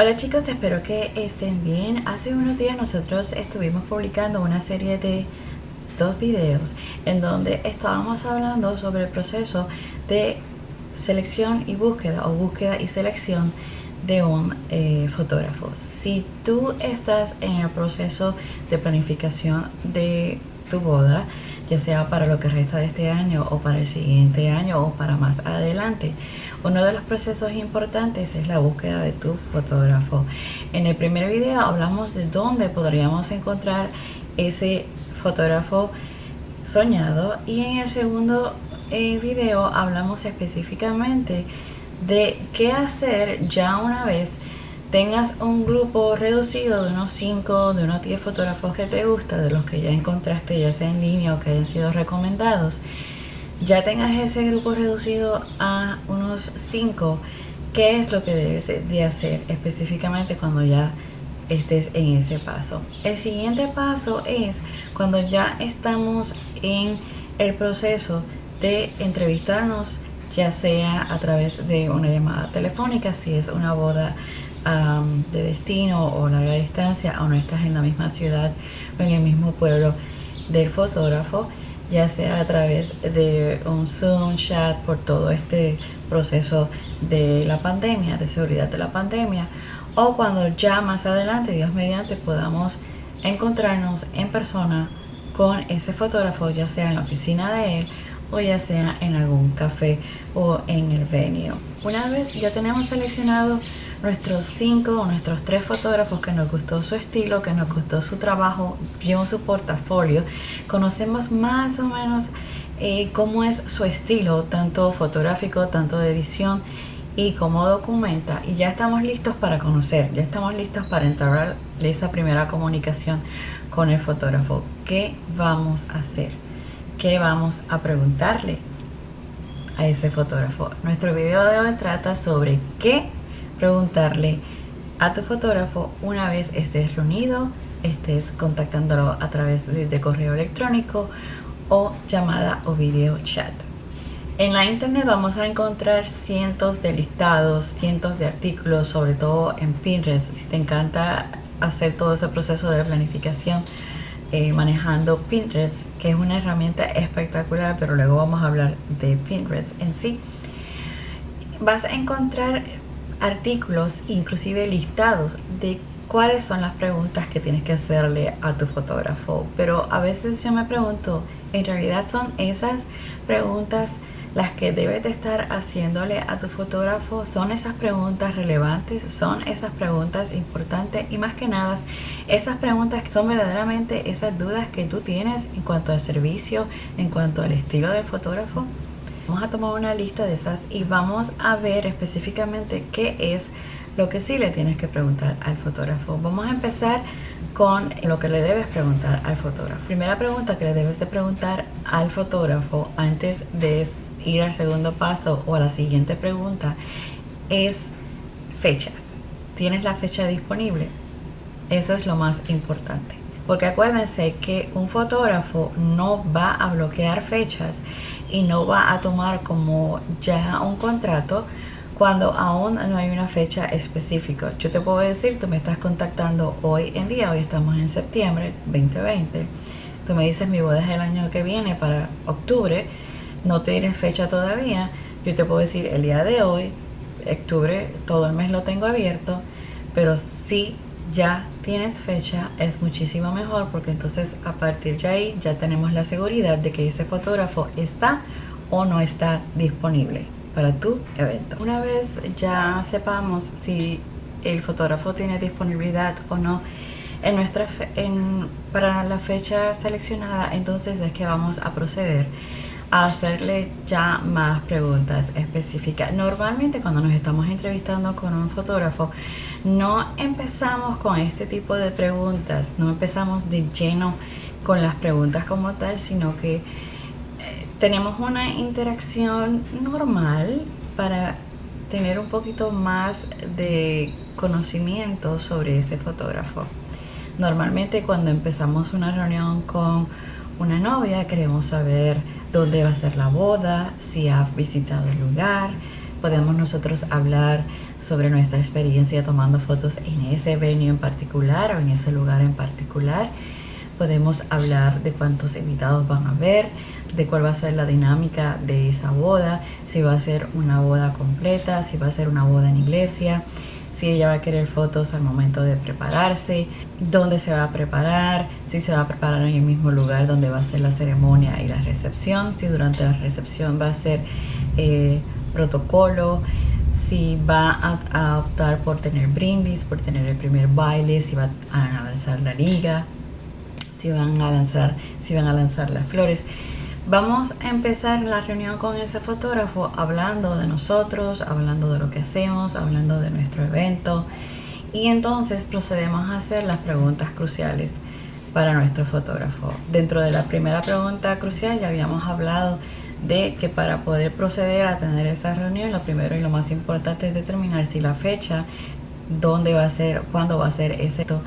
Hola chicos, espero que estén bien. Hace unos días nosotros estuvimos publicando una serie de dos videos en donde estábamos hablando sobre el proceso de selección y búsqueda o búsqueda y selección de un fotógrafo. Si tú estás en el proceso de planificación de tu boda, ya sea para lo que resta de este año o para el siguiente año o para más adelante, uno de los procesos importantes es la búsqueda de tu fotógrafo. En el primer video hablamos de dónde podríamos encontrar ese fotógrafo soñado, y en el segundo video hablamos específicamente de qué hacer ya una vez tengas un grupo reducido de unos 5, de unos 10 fotógrafos que te gusta, de los que ya encontraste, ya sea en línea o que hayan sido recomendados. Ya tengas ese grupo reducido a unos 5, ¿qué es lo que debes de hacer específicamente cuando ya estés en ese paso? El siguiente paso es cuando ya estamos en el proceso de entrevistarnos, ya sea a través de una llamada telefónica, si es una boda de destino o larga distancia, o no estás en la misma ciudad o en el mismo pueblo del fotógrafo, ya sea a través de un Zoom chat por todo este proceso de la pandemia, de seguridad de la pandemia, o cuando ya más adelante, Dios mediante, podamos encontrarnos en persona con ese fotógrafo, ya sea en la oficina de él o ya sea en algún café o en el venue. Una vez ya tenemos seleccionado nuestros 5 o nuestros 3 fotógrafos que nos gustó su estilo, que nos gustó su trabajo, vimos su portafolio, conocemos más o menos cómo es su estilo, tanto fotográfico, tanto de edición, y cómo documenta, y ya estamos listos para conocer, ya estamos listos para entablar esa primera comunicación con el fotógrafo. ¿Qué vamos a hacer? ¿Qué vamos a preguntarle a ese fotógrafo? Nuestro video de hoy trata sobre qué preguntarle a tu fotógrafo una vez estés reunido, estés contactándolo a través de correo electrónico o llamada o video chat. En la internet vamos a encontrar cientos de listados, cientos de artículos, sobre todo en Pinterest. Si te encanta hacer todo ese proceso de planificación manejando Pinterest, que es una herramienta espectacular, pero luego vamos a hablar de Pinterest en sí, vas a encontrar artículos, inclusive listados de cuáles son las preguntas que tienes que hacerle a tu fotógrafo. Pero a veces yo me pregunto, ¿en realidad son esas preguntas las que debes de estar haciéndole a tu fotógrafo? ¿Son esas preguntas relevantes? ¿Son esas preguntas importantes? Y más que nada, esas preguntas que son verdaderamente esas dudas que tú tienes en cuanto al servicio, en cuanto al estilo del fotógrafo. Vamos a tomar una lista de esas y vamos a ver específicamente qué es lo que sí le tienes que preguntar al fotógrafo. Vamos a empezar con lo que le debes preguntar al fotógrafo. Primera pregunta que le debes de preguntar al fotógrafo antes de ir al segundo paso o a la siguiente pregunta es fechas. ¿Tienes la fecha disponible? Eso es lo más importante, porque acuérdense que un fotógrafo no va a bloquear fechas y no va a tomar como ya un contrato cuando aún no hay una fecha específica. Yo te puedo decir, tú me estás contactando hoy en día, hoy estamos en septiembre 2020, tú me dices mi boda es el año que viene para octubre, no tienes fecha todavía, yo te puedo decir el día de hoy, octubre, todo el mes lo tengo abierto, pero si ya tienes fecha es muchísimo mejor, porque entonces a partir de ahí ya tenemos la seguridad de que ese fotógrafo está o no está disponible para tu evento. Una vez ya sepamos si el fotógrafo tiene disponibilidad o no para la fecha seleccionada, entonces es que vamos a proceder a hacerle ya más preguntas específicas. Normalmente cuando nos estamos entrevistando con un fotógrafo, no empezamos con este tipo de preguntas, no empezamos de lleno con las preguntas como tal, sino que tenemos una interacción normal para tener un poquito más de conocimiento sobre ese fotógrafo. Normalmente cuando empezamos una reunión con una novia queremos saber dónde va a ser la boda, si ha visitado el lugar. Podemos nosotros hablar sobre nuestra experiencia tomando fotos en ese venue en particular o en ese lugar en particular. Podemos hablar de cuántos invitados van a haber, de cuál va a ser la dinámica de esa boda, si va a ser una boda completa, si va a ser una boda en iglesia, si ella va a querer fotos al momento de prepararse, dónde se va a preparar, si se va a preparar en el mismo lugar donde va a ser la ceremonia y la recepción, si durante la recepción va a ser protocolo, si va a optar por tener brindis, por tener el primer baile, si va a lanzar la liga, si van a lanzar las flores. Vamos a empezar la reunión con ese fotógrafo hablando de nosotros, hablando de lo que hacemos, hablando de nuestro evento, y entonces procedemos a hacer las preguntas cruciales para nuestro fotógrafo. Dentro de la primera pregunta crucial ya habíamos hablado de que para poder proceder a tener esa reunión, lo primero y lo más importante es determinar si la fecha, dónde va a ser, cuándo va a ser ese evento,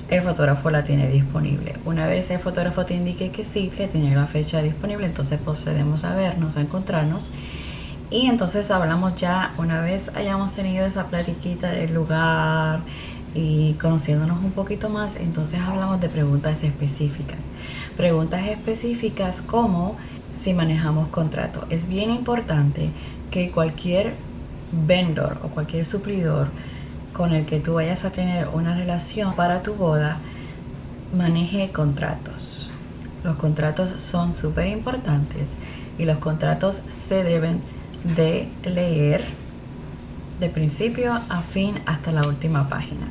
el fotógrafo la tiene disponible. Una vez el fotógrafo te indique que sí, que tiene la fecha disponible, entonces procedemos a vernos, a encontrarnos, y entonces hablamos ya, una vez hayamos tenido esa platiquita del lugar y conociéndonos un poquito más, entonces hablamos de preguntas específicas. Preguntas específicas como si manejamos contrato. Es bien importante que cualquier vendor o cualquier suplidor con el que tú vayas a tener una relación para tu boda maneje contratos. Los contratos son súper importantes y los contratos se deben de leer de principio a fin hasta la última página.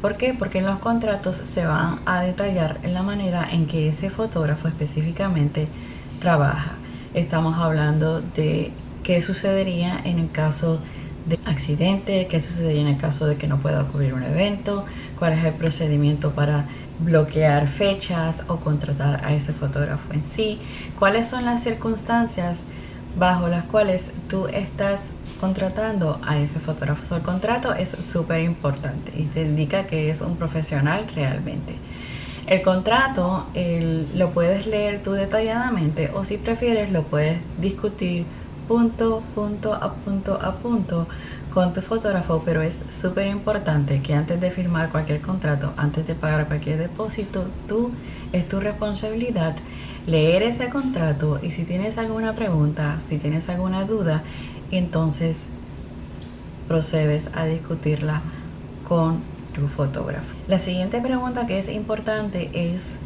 ¿Por qué? Porque en los contratos se van a detallar en la manera en que ese fotógrafo específicamente trabaja. Estamos hablando de qué sucedería en el caso de accidente, qué sucedería en el caso de que no pueda ocurrir un evento, cuál es el procedimiento para bloquear fechas o contratar a ese fotógrafo en sí, cuáles son las circunstancias bajo las cuales tú estás contratando a ese fotógrafo. So, el contrato es súper importante y te indica que es un profesional realmente. El contrato lo puedes leer tú detalladamente, o si prefieres lo puedes discutir punto a punto con tu fotógrafo, pero es súper importante que antes de firmar cualquier contrato, antes de pagar cualquier depósito, es tu responsabilidad leer ese contrato, y si tienes alguna pregunta, si tienes alguna duda, entonces procedes a discutirla con tu fotógrafo. La siguiente pregunta que es importante es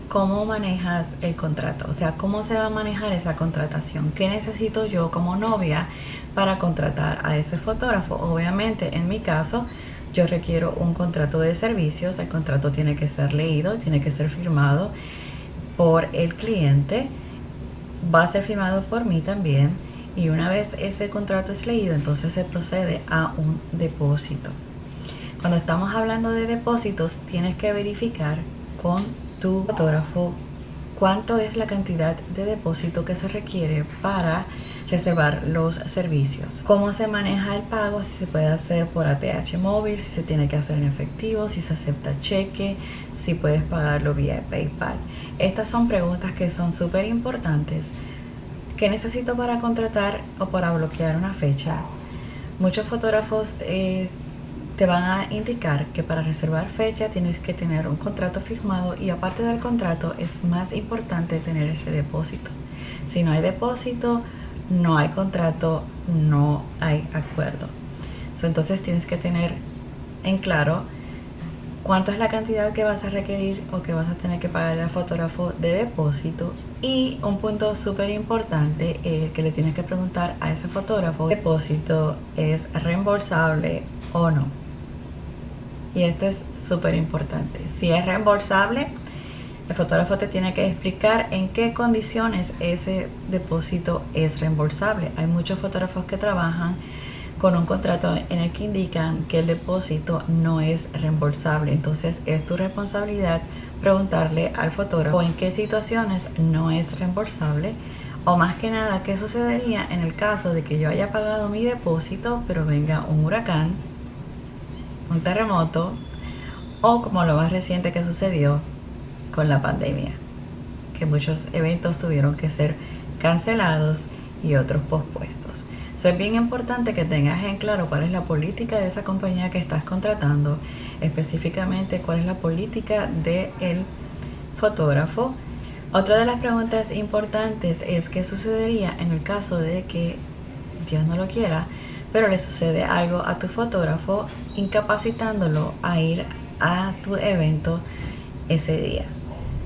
cómo manejas el contrato, o sea, cómo se va a manejar esa contratación. ¿Qué necesito yo como novia para contratar a ese fotógrafo? Obviamente, en mi caso, yo requiero un contrato de servicios. El contrato tiene que ser leído, tiene que ser firmado por el cliente, va a ser firmado por mí también, y una vez ese contrato es leído, entonces se procede a un depósito. Cuando estamos hablando de depósitos, tienes que verificar con tu fotógrafo cuánto es la cantidad de depósito que se requiere para reservar los servicios. Cómo se maneja el pago, si se puede hacer por ATH móvil, si se tiene que hacer en efectivo, si se acepta cheque, si puedes pagarlo vía PayPal. Estas son preguntas que son súper importantes. ¿Qué necesito para contratar o para bloquear una fecha? Muchos fotógrafos te van a indicar que para reservar fecha tienes que tener un contrato firmado, y aparte del contrato es más importante tener ese depósito. Si no hay depósito, no hay contrato, no hay acuerdo. Entonces tienes que tener en claro cuánto es la cantidad que vas a requerir o que vas a tener que pagar al fotógrafo de depósito. Y un punto súper importante que le tienes que preguntar a ese fotógrafo: ¿el depósito es reembolsable o no? Y esto es súper importante. Si es reembolsable, el fotógrafo te tiene que explicar en qué condiciones ese depósito es reembolsable. Hay muchos fotógrafos que trabajan con un contrato en el que indican que el depósito no es reembolsable. Entonces es tu responsabilidad preguntarle al fotógrafo en qué situaciones no es reembolsable, o más que nada, qué sucedería en el caso de que yo haya pagado mi depósito pero venga un huracán, un terremoto, o como lo más reciente que sucedió con la pandemia, que muchos eventos tuvieron que ser cancelados y otros pospuestos. Es bien importante que tengas en claro cuál es la política de esa compañía que estás contratando, específicamente cuál es la política del fotógrafo. Otra de las preguntas importantes es qué sucedería en el caso de que, Dios no lo quiera, pero le sucede algo a tu fotógrafo incapacitándolo a ir a tu evento ese día.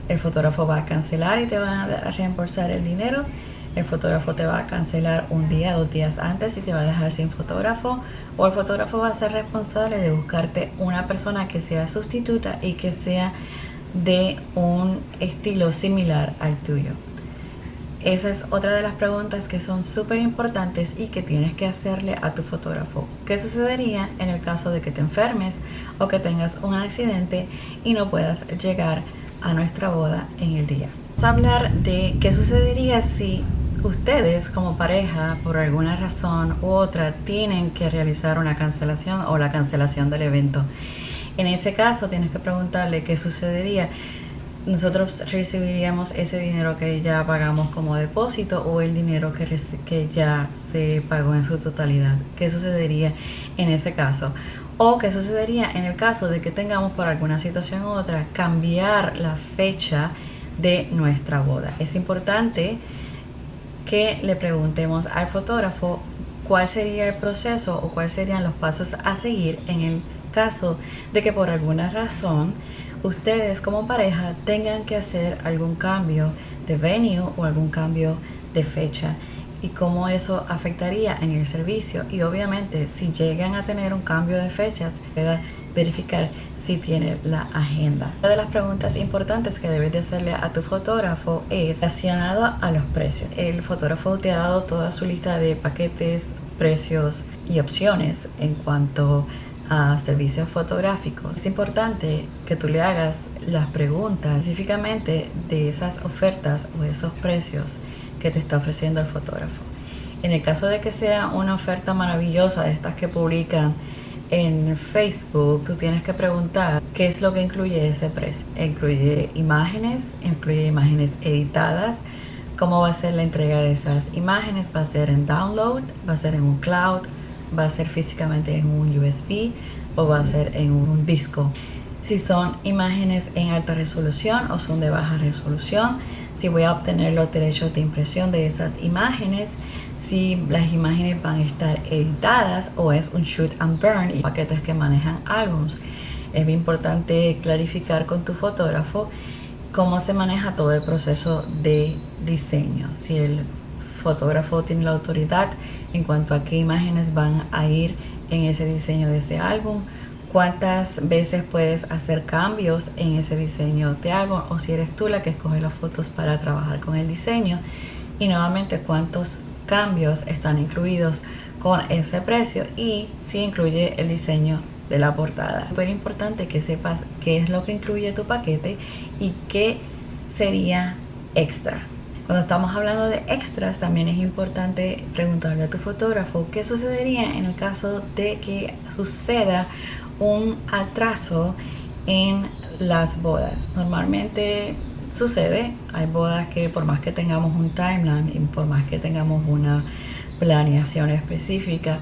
El fotógrafo va a cancelar y te van a reembolsar el dinero. El fotógrafo te va a cancelar un día, 2 días antes y te va a dejar sin fotógrafo. O el fotógrafo va a ser responsable de buscarte una persona que sea sustituta y que sea de un estilo similar al tuyo. Esa es otra de las preguntas que son súper importantes y que tienes que hacerle a tu fotógrafo. ¿Qué sucedería en el caso de que te enfermes o que tengas un accidente y no puedas llegar a nuestra boda en el día? Vamos a hablar de qué sucedería si ustedes como pareja por alguna razón u otra tienen que realizar una cancelación o la cancelación del evento. En ese caso tienes que preguntarle qué sucedería. Nosotros recibiríamos ese dinero que ya pagamos como depósito o el dinero que ya se pagó en su totalidad. ¿Qué sucedería en ese caso? O qué sucedería en el caso de que tengamos por alguna situación u otra cambiar la fecha de nuestra boda. Es importante que le preguntemos al fotógrafo cuál sería el proceso o cuáles serían los pasos a seguir en el caso de que por alguna razón ustedes como pareja tengan que hacer algún cambio de venue o algún cambio de fecha y cómo eso afectaría en el servicio. Y obviamente si llegan a tener un cambio de fechas, pueda verificar si tiene la agenda. Una de las preguntas importantes que debes de hacerle a tu fotógrafo es relacionado a los precios. El fotógrafo te ha dado toda su lista de paquetes, precios y opciones en cuanto a servicios fotográficos. Es importante que tú le hagas las preguntas específicamente de esas ofertas o esos precios que te está ofreciendo el fotógrafo. En el caso de que sea una oferta maravillosa de estas que publican en Facebook, tú tienes que preguntar qué es lo que incluye ese precio. Incluye imágenes editadas, cómo va a ser la entrega de esas imágenes, va a ser en download, va a ser en un cloud, va a ser físicamente en un USB o va a ser en un disco. Si son imágenes en alta resolución o son de baja resolución, si voy a obtener los derechos de impresión de esas imágenes, si las imágenes van a estar editadas o es un shoot and burn y paquetes que manejan álbums. Es bien importante clarificar con tu fotógrafo cómo se maneja todo el proceso de diseño. Si el fotógrafo tiene la autoridad en cuanto a qué imágenes van a ir en ese diseño de ese álbum, cuántas veces puedes hacer cambios en ese diseño de álbum o si eres tú la que escoge las fotos para trabajar con el diseño y nuevamente cuántos cambios están incluidos con ese precio y si incluye el diseño de la portada. Es súper importante que sepas qué es lo que incluye tu paquete y qué sería extra. Cuando estamos hablando de extras, también es importante preguntarle a tu fotógrafo qué sucedería en el caso de que suceda un atraso en las bodas. Normalmente sucede, hay bodas que por más que tengamos un timeline y por más que tengamos una planeación específica,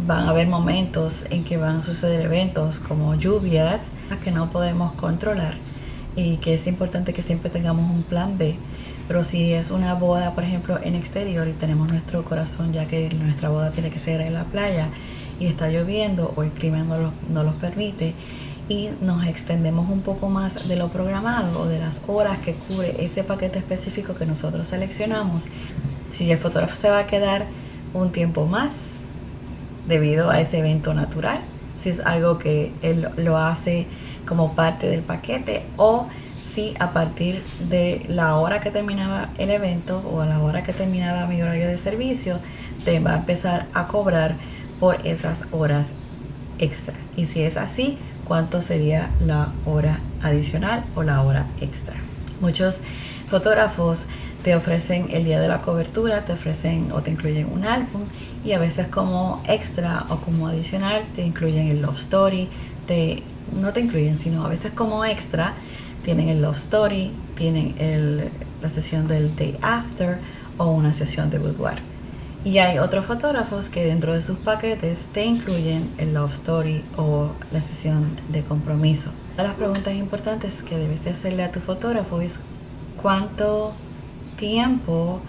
van a haber momentos en que van a suceder eventos como lluvias que no podemos controlar y que es importante que siempre tengamos un plan B. Pero si es una boda, por ejemplo, en exterior y tenemos nuestro corazón, ya que nuestra boda tiene que ser en la playa y está lloviendo o el clima no los permite y nos extendemos un poco más de lo programado o de las horas que cubre ese paquete específico que nosotros seleccionamos, si el fotógrafo se va a quedar un tiempo más debido a ese evento natural, si es algo que él lo hace como parte del paquete o si a partir de la hora que terminaba el evento o a la hora que terminaba mi horario de servicio, te va a empezar a cobrar por esas horas extra. Y si es así, ¿cuánto sería la hora adicional o la hora extra? Muchos fotógrafos te ofrecen el día de la cobertura, te ofrecen o te incluyen un álbum y a veces como extra o como adicional te incluyen el love story, no te incluyen, sino a veces como extra tienen el love story, tienen la sesión del day after o una sesión de boudoir. Y hay otros fotógrafos que dentro de sus paquetes te incluyen el love story o la sesión de compromiso. Una de las preguntas importantes que debes de hacerle a tu fotógrafo es cuánto tiempo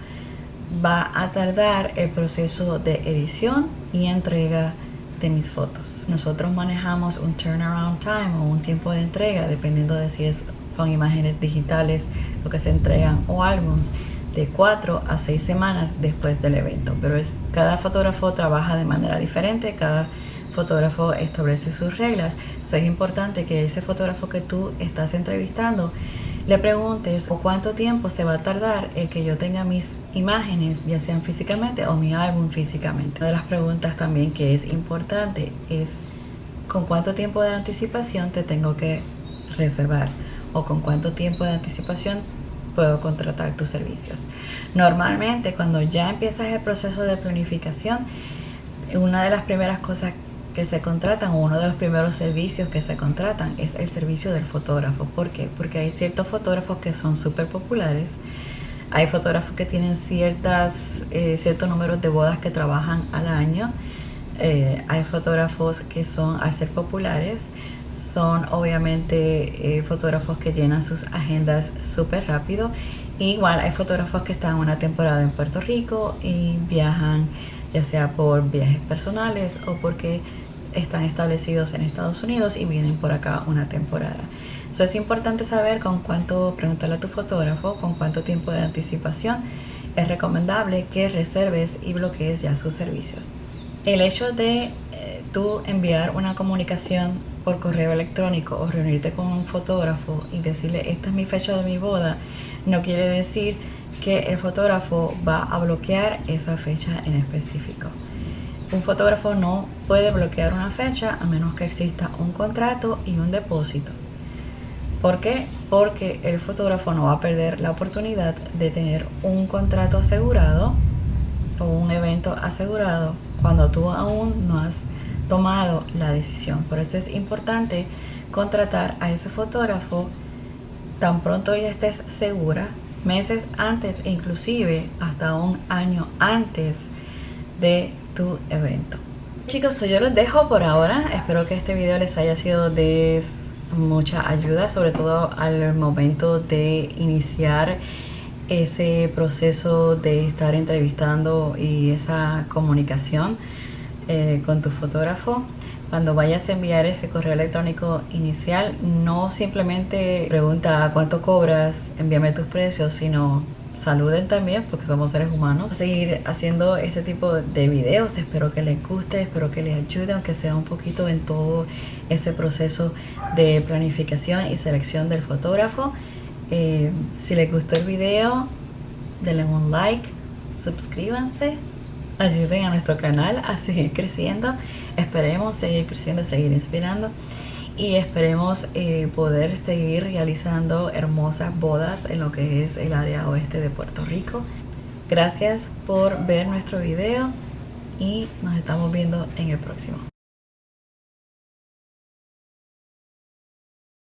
va a tardar el proceso de edición y entrega de mis fotos. Nosotros manejamos un turnaround time o un tiempo de entrega dependiendo de si son imágenes digitales lo que se entregan o álbums, de 4 a 6 semanas después del evento, pero cada fotógrafo trabaja de manera diferente, cada fotógrafo establece sus reglas. Es importante que ese fotógrafo que tú estás entrevistando le preguntes cuánto tiempo se va a tardar el que yo tenga mis imágenes, ya sean físicamente o mi álbum físicamente. Una de las preguntas también que es importante es con cuánto tiempo de anticipación te tengo que reservar o con cuánto tiempo de anticipación puedo contratar tus servicios. Normalmente cuando ya empiezas el proceso de planificación, una de las primeras cosas que se contratan o uno de los primeros servicios que se contratan es el servicio del fotógrafo. ¿Por qué? Porque hay ciertos fotógrafos que son súper populares, hay fotógrafos que tienen ciertos números de bodas que trabajan al año, hay fotógrafos que son, al ser populares, son obviamente fotógrafos que llenan sus agendas súper rápido. Igual hay fotógrafos que están una temporada en Puerto Rico y viajan ya sea por viajes personales o porque están establecidos en Estados Unidos y vienen por acá una temporada. Eso es importante saber preguntarle a tu fotógrafo con cuánto tiempo de anticipación es recomendable que reserves y bloquees ya sus servicios. El hecho de tú enviar una comunicación por correo electrónico o reunirte con un fotógrafo y decirle esta es mi fecha de mi boda, no quiere decir que el fotógrafo va a bloquear esa fecha en específico. Un fotógrafo no puede bloquear una fecha a menos que exista un contrato y un depósito. ¿Por qué? Porque el fotógrafo no va a perder la oportunidad de tener un contrato asegurado o un evento asegurado cuando tú aún no has tomado la decisión. Por eso es importante contratar a ese fotógrafo tan pronto ya estés segura, meses antes e inclusive hasta un año antes de tu evento. Chicos, yo los dejo por ahora. Espero que este video les haya sido de mucha ayuda, sobre todo al momento de iniciar ese proceso de estar entrevistando y esa comunicación con tu fotógrafo. Cuando vayas a enviar ese correo electrónico inicial, no simplemente pregunta cuánto cobras, envíame tus precios, sino saluden también porque somos seres humanos. Seguir haciendo este tipo de videos, espero que les guste, espero que les ayude, aunque sea un poquito en todo ese proceso de planificación y selección del fotógrafo. Si les gustó el video, denle un like, suscríbanse, ayuden a nuestro canal a seguir creciendo. Esperemos seguir creciendo, seguir inspirando y esperemos poder seguir realizando hermosas bodas en lo que es el área oeste de Puerto Rico. Gracias por ver nuestro video y nos estamos viendo en el próximo.